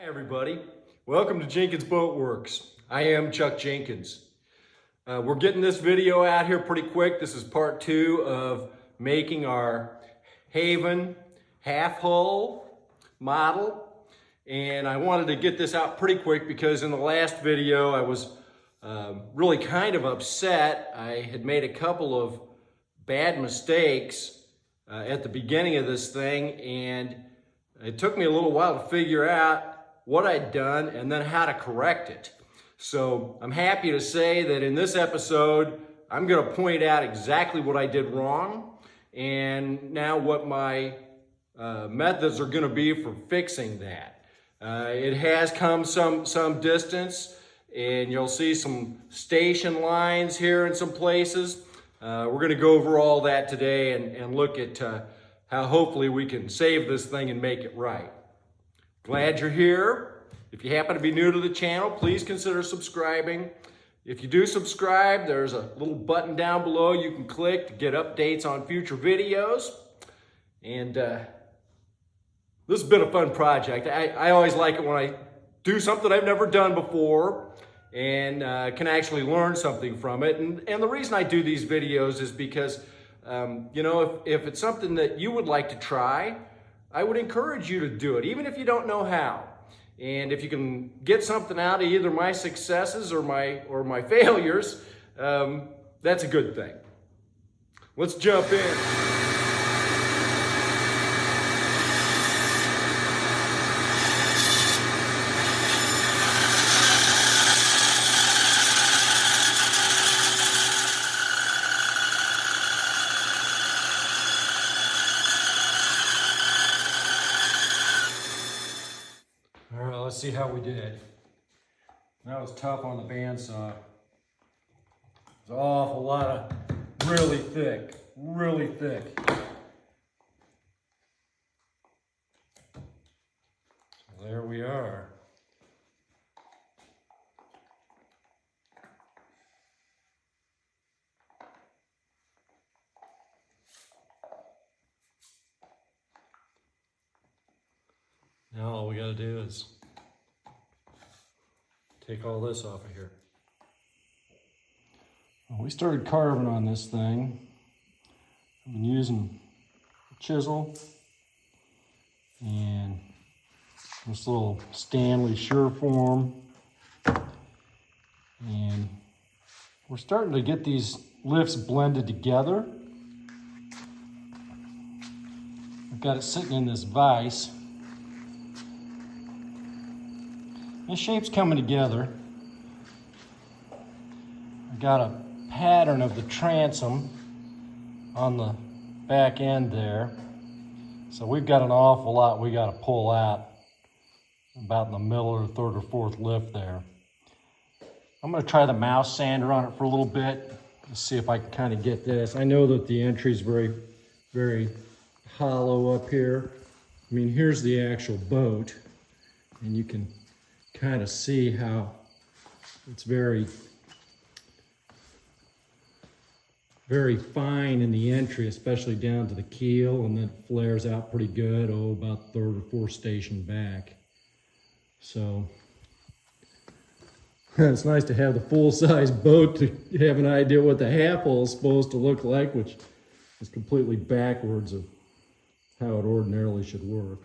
Hi everybody, welcome to Jenkins Boat Works. I am Chuck Jenkins. We're getting this video out here pretty quick. This is part 2 of making our Haven half hull model. And I wanted to get this out pretty quick because in the last video I was really kind of upset. I had made a couple of bad mistakes at the beginning of this thing, and it took me a little while to figure out what I'd done and then how to correct it. So I'm happy to say that in this episode, I'm going to point out exactly what I did wrong and now what my methods are going to be for fixing that. It has come some distance, and you'll see some station lines here in some places. We're going to go over all that today and look at how hopefully we can save this thing and make it right. Glad you're here. If you happen to be new to the channel, please consider subscribing. If you do subscribe, there's a little button down below you can click to get updates on future videos. And this has been a fun project. I always like it when I do something I've never done before and can actually learn something from it. And the reason I do these videos is because, you know, if it's something that you would like to try, I would encourage you to do it, even if you don't know how. And if you can get something out of either my successes or my failures, that's a good thing. Let's jump in. All right, let's see how we did. That was tough on the bandsaw. There's an awful lot of really thick. So there we are. Now all we gotta do is take all this off of here. Well, we started carving on this thing. I've been using a chisel and this little Stanley Sureform. And we're starting to get these lifts blended together. I've got it sitting in this vise. The shape's coming together. I got a pattern of the transom on the back end there. So we've got an awful lot we got to pull out about in the middle or third or fourth lift there. I'm going to try the mouse sander on it for a little bit to see if I can kind of get this. I know that the entry is very hollow up here. I mean, here's the actual boat, and you can kind of see how it's very fine in the entry, especially down to the keel, and then flares out pretty good, about third or fourth station back. So it's nice to have the full-size boat to have an idea what the half hull is supposed to look like, which is completely backwards of how it ordinarily should work.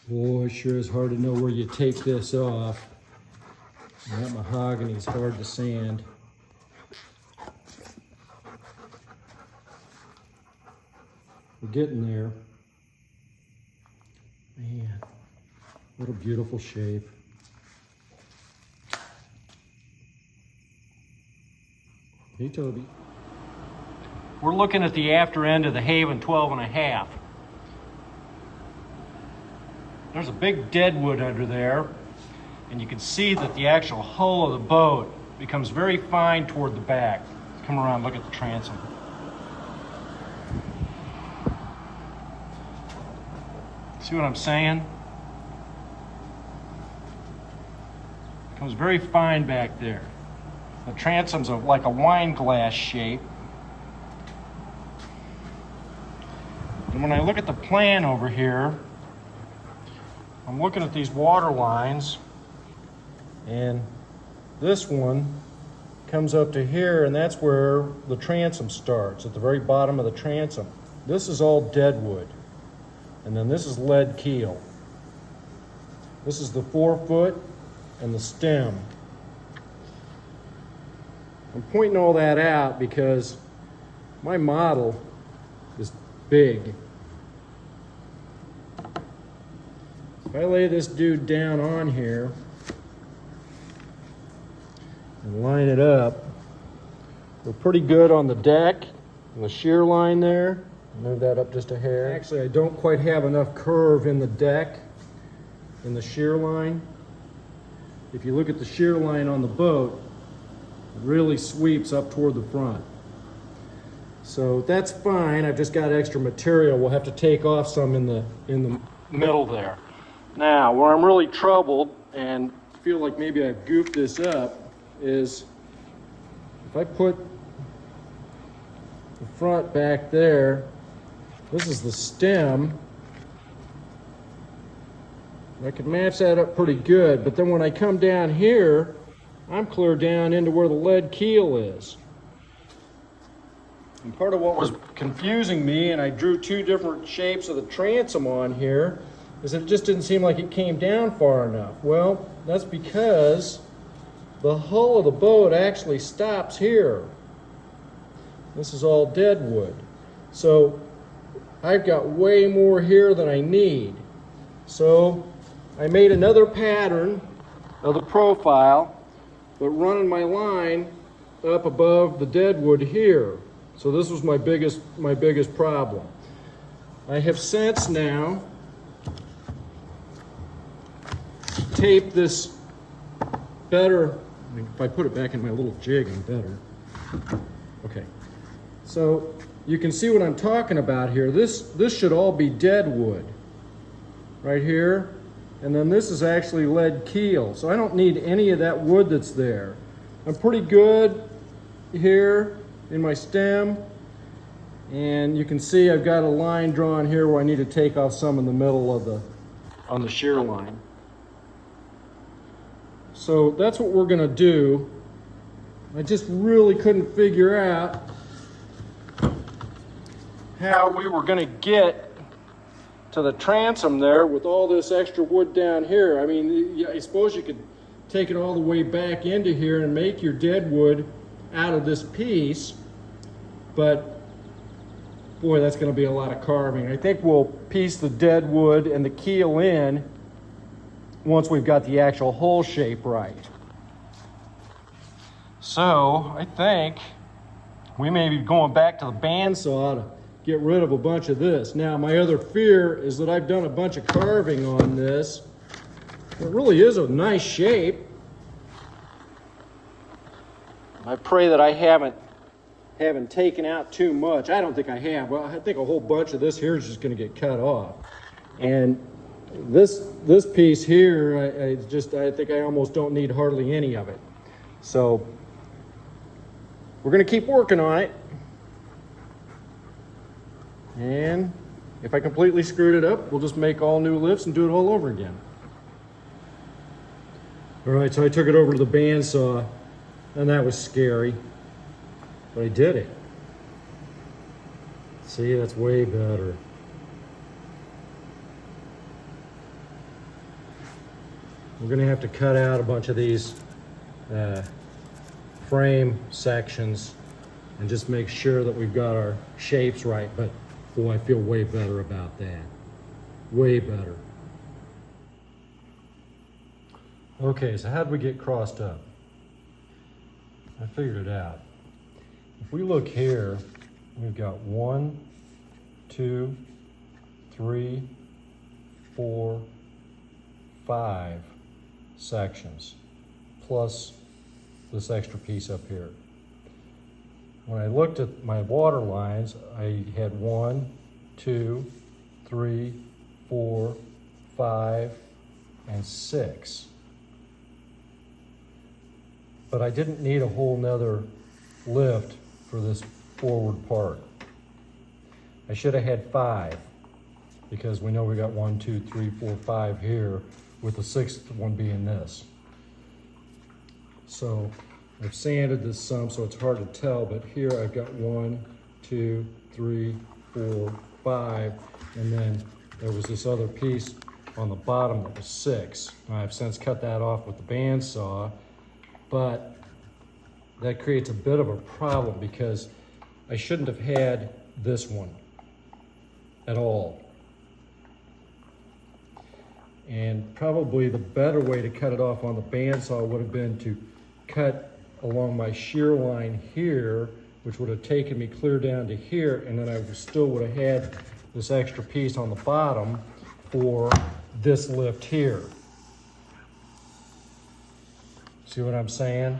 Boy, it sure is hard to know where you take this off. And that mahogany is hard to sand. We're getting there. Man, what a beautiful shape. Hey, Toby. We're looking at the after end of the Haven 12.5. There's a big deadwood under there, and you can see that the actual hull of the boat becomes very fine toward the back. Come around, look at the transom. See what I'm saying? Becomes very fine back there. The transom's like a wine glass shape. And when I look at the plan over here, I'm looking at these water lines, and this one comes up to here, and that's where the transom starts, at the very bottom of the transom. This is all dead wood, and then this is lead keel. This is the 4-foot and the stem. I'm pointing all that out because my model is big. If I lay this dude down on here and line it up, we're pretty good on the deck and the shear line there. Move that up just a hair. Actually, I don't quite have enough curve in the deck, in the shear line. If you look at the shear line on the boat, it really sweeps up toward the front. So that's fine. I've just got extra material. We'll have to take off some in the middle there. Now, where I'm really troubled and feel like maybe I've goofed this up is if I put the front back there, this is the stem. I could match that up pretty good, but then when I come down here, I'm clear down into where the lead keel is. And part of what was confusing me, and I drew two different shapes of the transom on here, is that it just didn't seem like it came down far enough. Well, that's because the hull of the boat actually stops here. This is all dead wood. So I've got way more here than I need. So I made another pattern of the profile, but running my line up above the dead wood here. So this was my biggest problem. I have since now taped this better. I mean, if I put it back in my little jig, I'm better. Okay. So you can see what I'm talking about here. This should all be dead wood right here. And then this is actually lead keel. So I don't need any of that wood that's there. I'm pretty good here in my stem. And you can see I've got a line drawn here where I need to take off some in the middle of on the shear line. So that's what we're gonna do. I just really couldn't figure out how we were gonna get to the transom there with all this extra wood down here. I mean, I suppose you could take it all the way back into here and make your dead wood out of this piece, but boy, that's gonna be a lot of carving. I think we'll piece the dead wood and the keel in once we've got the actual hull shape right. So I think we may be going back to the bandsaw to get rid of a bunch of this. Now, my other fear is that I've done a bunch of carving on this. It really is a nice shape. I pray that I haven't taken out too much. I don't think I have. Well, I think a whole bunch of this here is just going to get cut off. And this piece here, I think I almost don't need hardly any of it. So we're going to keep working on it. And if I completely screwed it up, we'll just make all new lifts and do it all over again. All right, so I took it over to the bandsaw, and that was scary, but I did it. See, that's way better. We're gonna have to cut out a bunch of these frame sections and just make sure that we've got our shapes right, but boy, I feel way better about that. Way better. Okay, so how did we get crossed up? I figured it out. If we look here, we've got 1, 2, 3, 4, 5 sections, plus this extra piece up here. When I looked at my water lines, I had 1, 2, 3, 4, 5, and 6. But I didn't need a whole nother lift for this forward part. I should have had 5. because we know we got 1, 2, 3, 4, 5 here, with the 6th one being this. So I've sanded this some, so it's hard to tell, but here I've got 1, 2, 3, 4, 5, and then there was this other piece on the bottom that was 6. I've since cut that off with the bandsaw, but that creates a bit of a problem because I shouldn't have had this one at all. And probably the better way to cut it off on the bandsaw would have been to cut along my shear line here, which would have taken me clear down to here, and then I still would have had this extra piece on the bottom for this lift here. See what I'm saying?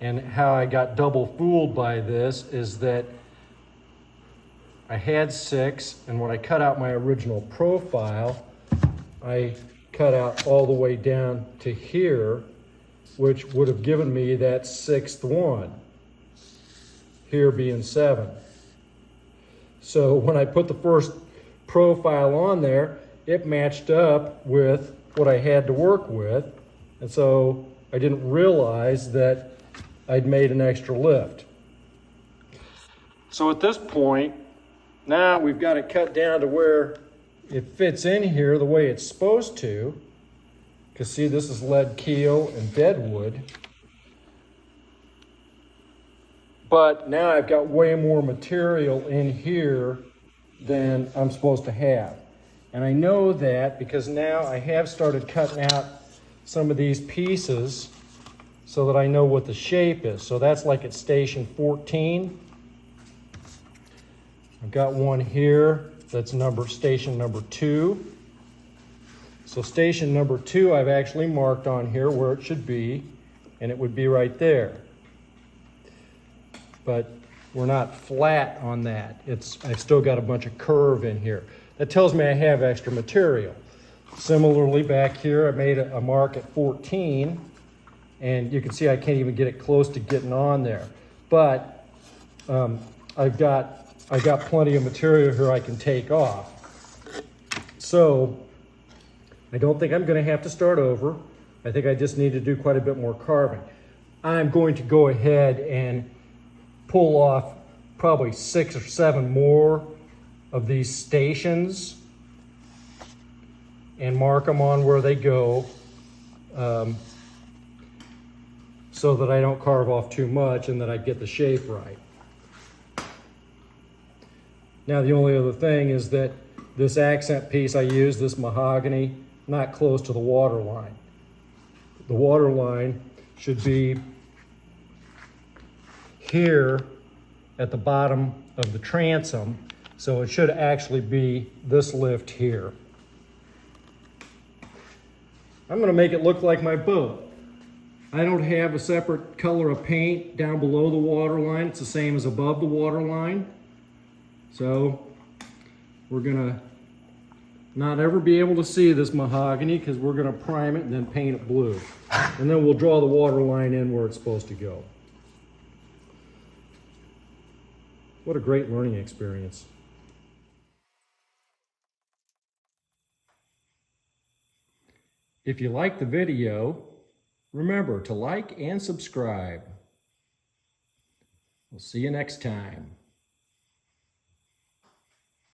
And how I got double fooled by this is that I had 6, and when I cut out my original profile, I cut out all the way down to here, which would have given me that 6th one, here being 7. So when I put the first profile on there, it matched up with what I had to work with, and so I didn't realize that I'd made an extra lift. So at this point, now we've got it cut down to where it fits in here the way it's supposed to. Because see, this is lead keel and deadwood. But now I've got way more material in here than I'm supposed to have. And I know that because now I have started cutting out some of these pieces so that I know what the shape is. So that's like at station 14. I've got one here that's station number 2. So station number 2 I've actually marked on here where it should be, and it would be right there. But we're not flat on that. I've still got a bunch of curve in here. That tells me I have extra material. Similarly back here I made a mark at 14, and you can see I can't even get it close to getting on there. But I've got plenty of material here I can take off. So I don't think I'm going to have to start over. I think I just need to do quite a bit more carving. I'm going to go ahead and pull off probably 6 or 7 more of these stations and mark them on where they go, so that I don't carve off too much and that I get the shape right. Now the only other thing is that this accent piece I use, this mahogany, not close to the water line. The water line should be here at the bottom of the transom, so it should actually be this lift here. I'm going to make it look like my boat. I don't have a separate color of paint down below the water line. It's the same as above the water line. So we're gonna not ever be able to see this mahogany because we're gonna prime it and then paint it blue. And then we'll draw the water line in where it's supposed to go. What a great learning experience. If you liked the video, remember to like and subscribe. We'll see you next time.